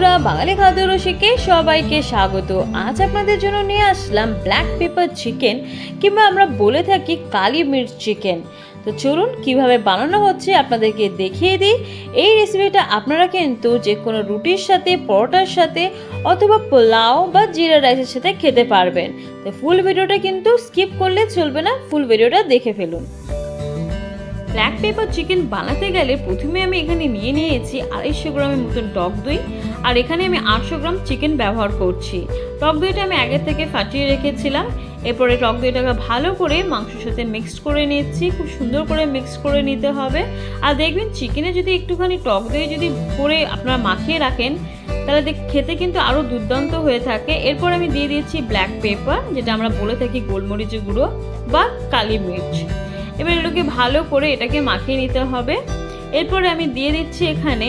বন্ধুরা, বাঙালি খাদ্য রসিকে সবাইকে স্বাগত। আজ আপনাদের জন্য নিয়ে আসলাম ব্ল্যাক পেপার চিকেন, কিংবা আমরা বলে থাকি কালি মির্চ চিকেন। তো চলুন কিভাবে বানানো হচ্ছে আপনাদেরকে দেখিয়ে দিই। এই রেসিপিটা আপনারা কিন্তু যে কোনো রুটির সাথে, পরোটার সাথে অথবা পোলাও বা জিরা রাইসের সাথে খেতে পারবেন। তো ফুল ভিডিওটা কিন্তু স্কিপ করলে চলবে না, ফুল ভিডিওটা দেখে ফেলুন। ব্ল্যাক পেপার চিকেন বানাতে গেলে প্রথমে আমি এখানে নিয়েছি 250 গ্রামের মতন টক দই, আর এখানে আমি 800 গ্রাম চিকেন ব্যবহার করছি। টক দইটা আমি আগে থেকে ফাটিয়ে রেখেছিলাম। এরপরে টক দইটাকে ভালো করে মাংসের সাথে মিক্সড করে নিচ্ছি, খুব সুন্দর করে মিক্স করে নিতে হবে। আর দেখবেন চিকেনে যদি একটুখানি টক দই যদি করে আপনারা মাখিয়ে রাখেন তাহলে খেতে কিন্তু আরও দুর্দান্ত হয়ে থাকে। এরপর আমি দিয়ে দিচ্ছি ব্ল্যাক পেপার, যেটা আমরা বলে থাকি গোলমরিচের গুঁড়ো বা কালি মির্চ। এবার এগুলোকে ভালো করে এটাকে মাখিয়ে নিতে হবে। এরপরে আমি দিয়ে দিচ্ছি এখানে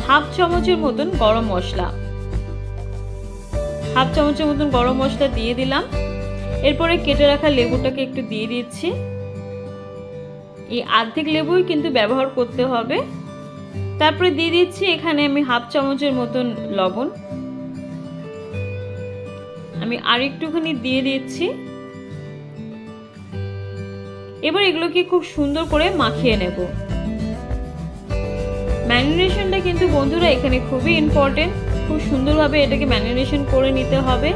হাফ চামচের মতন গরম মশলা, দিয়ে দিলাম। এরপরে কেটে রাখা লেবুটাকে একটু দিয়ে দিচ্ছি। এই অর্ধেক লেবুই কিন্তু ব্যবহার করতে হবে। তারপরে দিয়ে দিচ্ছি এখানে আমি হাফ চামচের মতন লবণ, আমি আর একটুখানি দিয়ে দিচ্ছি। এবার এগুলোকে খুব সুন্দর করে মাখিয়ে নেব। ম্যারিনেশনটা কিন্তু বন্ধুরা এখানে খুবই ইম্পর্টেন্ট, খুব সুন্দরভাবে এটাকে ম্যারিনেশন করে নিতে হবে।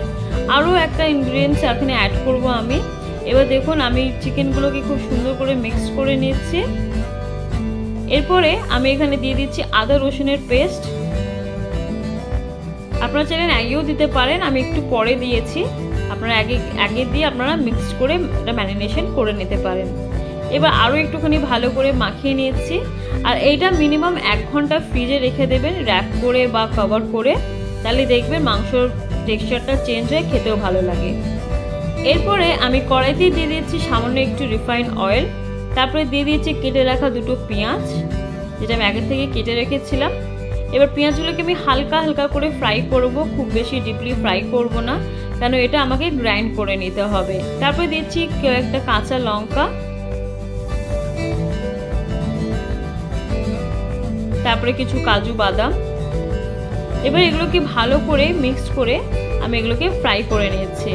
আরও একটা ইনগ্রিডিয়েন্টস এখানে অ্যাড করব আমি। এবার দেখুন আমি চিকেনগুলোকে খুব সুন্দর করে মিক্স করে নিচ্ছি। এরপরে আমি এখানে দিয়ে দিচ্ছি আদা রসুনের পেস্ট। আপনারা চাইলে আগেও দিতে পারেন, আমি একটু পরে দিয়েছি। আপনারা আগে দিয়ে আপনারা মিক্সড করে এটা ম্যারিনেশন করে নিতে পারেন। এবার আরও একটুখানি ভালো করে মাখিয়ে নিয়েছি। আর এইটা মিনিমাম 1 ঘন্টা ফ্রিজে রেখে দেবেন, র্যাপ করে বা কভার করে, তাহলে দেখবেন মাংসর টেক্সচারটা চেঞ্জ হয়ে খেতেও ভালো লাগে। এরপরে আমি কড়াইতে দিয়ে দিচ্ছি সামান্য একটু রিফাইন্ড অয়েল। তারপরে দিয়ে দিচ্ছি কেটে রাখা 2টো পেঁয়াজ, যেটা আমি আগে থেকে কেটে রেখেছিলাম। এবার পেঁয়াজগুলোকে আমি হালকা হালকা করে ফ্রাই করব, খুব বেশি ডিপলি ফ্রাই করব না, কেন এটা আমাকে গ্রাইন্ড করে নিতে হবে। তারপরে দিচ্ছি একটা কাঁচা লঙ্কা, তারপরে কিছু কাজু বাদাম। এবার এগুলোকে ভালো করে মিক্স করে আমি এগুলোকে ফ্রাই করে নিয়েছি।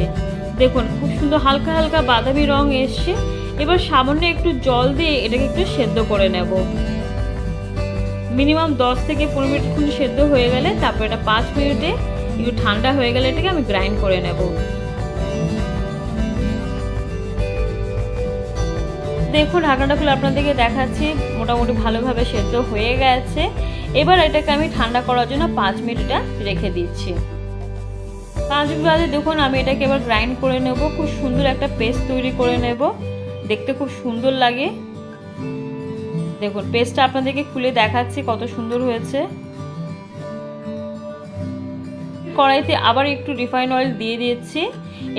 দেখুন খুব সুন্দর হালকা হালকা বাদামি রং এসছে। এবার সামান্য একটু জল দিয়ে এটাকে একটু সেদ্ধ করে নেব। মিনিমাম 10 থেকে 15 মিনিট সেদ্ধ হয়ে গেলে তারপর এটা 5 মিনিটে একটু ঠান্ডা হয়ে গেলে এটাকে আমি গ্রাইন্ড করে নেব। দেখুন ঢাকনাটা খুলে আপনাদেরকে দেখাচ্ছি, মোটামুটি ভালোভাবে সেদ্ধ হয়ে গেছে। এবার এটাকে আমি ঠান্ডা করার জন্য 5 মিনিটটা রেখে দিচ্ছি। 5 মিনিট বাদে দেখুন আমি এটাকে এবার গ্রাইন্ড করে নেব, খুব সুন্দর একটা পেস্ট তৈরি করে নেব, দেখতে খুব সুন্দর লাগে। দেখুন পেস্টটা আপনাদেরকে খুলে দেখাচ্ছি কত সুন্দর হয়েছে। কড়াইতে আবার একটু রিফাইন অয়েল দিয়ে দিচ্ছি।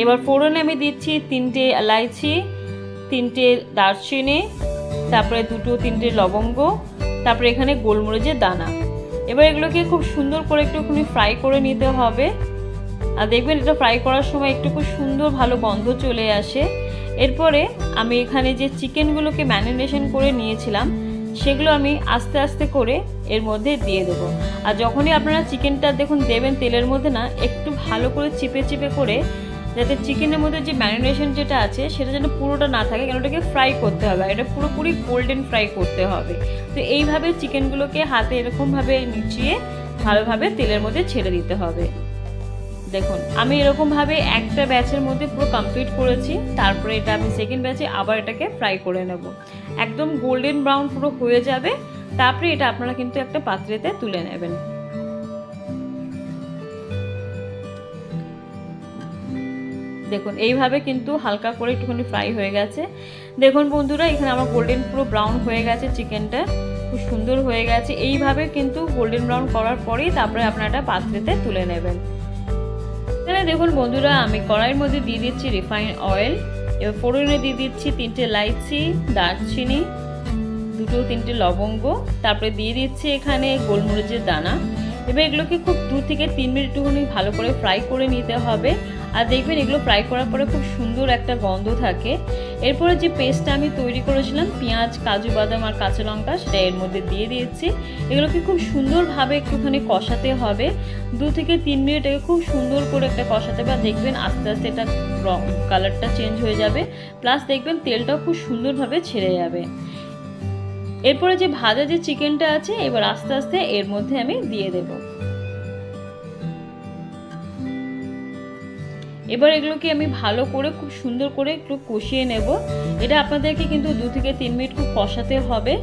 এবার ফোড়নে আমি দিচ্ছি 3টে এলাইচি, 3টে দারচিনি, তারপরে 2-3টে লবঙ্গ, তারপরে এখানে গোলমরিচের দানা। এবার এগুলোকে খুব সুন্দর করে একটুখানি ফ্রাই করে নিতে হবে। আর দেখবেন এটা ফ্রাই করার সময় একটু খুব সুন্দর ভালো গন্ধ চলে আসে। এরপরে আমি এখানে যে চিকেনগুলোকে ম্যারিনেশন করে নিয়েছিলাম সেগুলো আমি আস্তে আস্তে করে এর মধ্যে দিয়ে দেবো। আর যখনই আপনারা চিকেনটা দেখুন দেবেন তেলের মধ্যে না, একটু ভালো করে চিপে চিপে করে, যাতে চিকেনের মধ্যে যে ম্যারিনেশন যেটা আছে সেটা যেন পুরোটা না থাকে, কারণ ওটাকে ফ্রাই করতে হবে, এটা পুরোপুরি গোল্ডেন ফ্রাই করতে হবে। তো এইভাবে চিকেনগুলোকে হাতে এরকমভাবে নিচিয়ে ভালোভাবে তেলের মধ্যে ছেড়ে দিতে হবে। দেখুন আমি এরকমভাবে একটা ব্যাচের মধ্যে পুরো কমপ্লিট করেছি। তারপরে এটা আমি সেকেন্ড ব্যাচে আবার এটাকে ফ্রাই করে নেব, একদম গোল্ডেন ব্রাউন পুরো হয়ে যাবে। তারপরে এটা আপনারা কিন্তু একটা পাত্রেতে তুলে নেবেন। দেখুন এইভাবে কিন্তু হালকা করে একটুখানি ফ্রাই হয়ে গেছে। দেখুন বন্ধুরা এখানে আমার গোল্ডেন পুরো ব্রাউন হয়ে গেছে, চিকেনটা খুব সুন্দর হয়ে গেছে। এইভাবে কিন্তু গোল্ডেন ব্রাউন করার পরেই তারপরে আপনারা এটা পাত্রেতে তুলে নেবেন। এখানে দেখুন বন্ধুরা আমি কড়াইয়ের মধ্যে দিয়ে দিচ্ছি রিফাইন অয়েল। এবার ফোড়নে দিয়ে দিচ্ছি 3টে এলাইচি, দারচিনি, 2-3টে লবঙ্গ, তারপরে দিয়ে দিচ্ছি এখানে গোলমরিচের দানা। এবার এগুলোকে খুব 2 থেকে 3 মিনিট একটুখানি ভালো করে ফ্রাই করে নিতে হবে। আর দেখবেন এগুলো ফ্রাই করার পরে খুব সুন্দর একটা গন্ধ থাকে। এরপরে যে পেস্টটা আমি তৈরি করেছিলাম পেঁয়াজ, কাজু বাদাম আর কাঁচা লঙ্কা, সেটা এর মধ্যে দিয়ে দিয়েছি। এগুলোকে খুব সুন্দরভাবে একটুখানি কষাতে হবে, 2 থেকে 3 মিনিট একে খুব সুন্দর করে একটা কষাতে হবে। দেখবেন আস্তে আস্তে এটা কালারটা চেঞ্জ হয়ে যাবে, প্লাস দেখবেন তেলটাও খুব সুন্দরভাবে ছেড়ে যাবে। এরপরে যে ভাজা যে চিকেনটা আছে এবার আস্তে আস্তে এর মধ্যে আমি দিয়ে দেব। এবার এগুলোকে আমি ভালো করে খুব সুন্দর করে একটু কষিয়ে নেব। এটা আপনাদেরকে কিন্তু 2 থেকে 3 মিনিট খুব কষাতে হবে,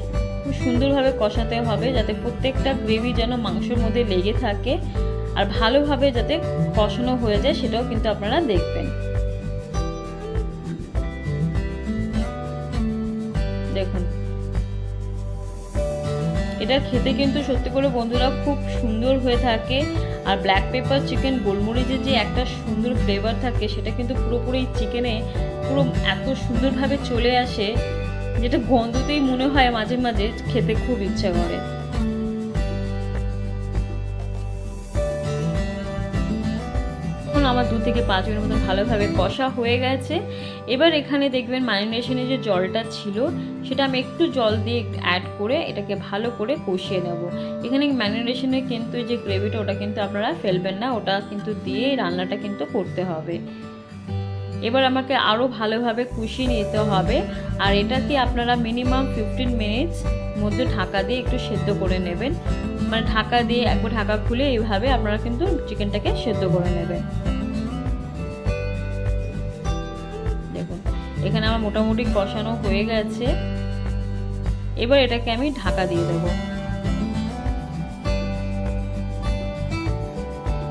খুব সুন্দরভাবে কষাতে হবে, যাতে প্রত্যেকটা গ্রেভি যেন মাংসের মধ্যে লেগে থাকে আর ভালোভাবে যাতে কষানো হয়ে যায় সেটাও কিন্তু আপনারা দেখবেন। দেখুন এটা খেতে কিন্তু সত্যি করে বন্ধুরা খুব সুন্দর হয়ে থাকে। আর ব্ল্যাক পেপার চিকেন গোলমরিচের যে একটা সুন্দর ফ্লেভার থাকে সেটা কিন্তু পুরোপুরি চিকেনে পুরো এত সুন্দরভাবে চলে আসে, যেটা গন্ধতেই মনে হয় মাঝে মাঝে খেতে খুব ইচ্ছা করে। আমার 2 থেকে 5 মিনিট মতো ভালোভাবে কষা হয়ে গেছে। এবার এখানে দেখবেন ম্যারিনেশনে যে জলটা ছিল সেটা আমি একটু জল দিয়ে অ্যাড করে এটাকে ভালো করে কষিয়ে নেব। এখানে ম্যারিনেশনে কিন্তু যে গ্রেভিটা ওটা কিন্তু আপনারা ফেলবেন না, ওটা কিন্তু দিয়ে রান্নাটা কিন্তু করতে হবে। এবার আমাকে আরও ভালোভাবে কষিয়ে নিতে হবে, আর এটাকে আপনারা মিনিমাম 15 মিনিটস মধ্যে ঢাকা দিয়ে একটু সেদ্ধ করে নেবেন। মানে ঢাকা দিয়ে একবার ঢাকা খুলে এইভাবে আপনারা কিন্তু চিকেনটাকে সেদ্ধ করে নেবেন। দেখুন এখানে আমার মোটামুটি কষানো হয়ে গেছে। এবার এটাকে আমি ঢাকা দিয়ে দেবো।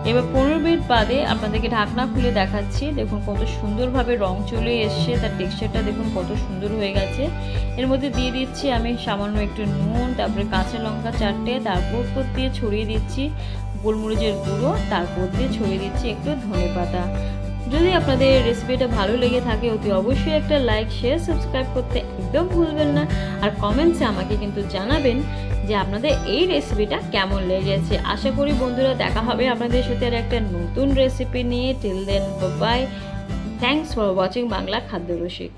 এবার 15 মিনিট বাদে আপনাদেরকে ঢাকনা খুলে দেখাচ্ছি। দেখুন কত সুন্দরভাবে রং চলে এসছে, তার টেক্সচারটা দেখুন কত সুন্দর হয়ে গেছে। এর মধ্যে দিয়ে দিচ্ছি আমি সামান্য একটু নুন, তারপরে কাঁচা লঙ্কা 4টে, তারপর উপর দিয়ে ছড়িয়ে দিচ্ছি গোলমরিচের গুঁড়ো, তারপর দিয়ে ছড়িয়ে দিচ্ছি একটু ধনেপাতা। যদি আপনাদের রেসিপিটা ভালো লেগে থাকে অতি অবশ্যই একটা লাইক, শেয়ার, সাবস্ক্রাইব করতে একদম ভুলবেন না। আর কমেন্টসে আমাকে কিন্তু জানাবেন যে আপনাদের এই রেসিপিটা কেমন লেগেছে। আশা করি বন্ধুরা দেখা হবে আপনাদের সাথে আর একটা নতুন রেসিপি নিয়ে। Till then bye, thanks for watching Bangla Khadya রসিক।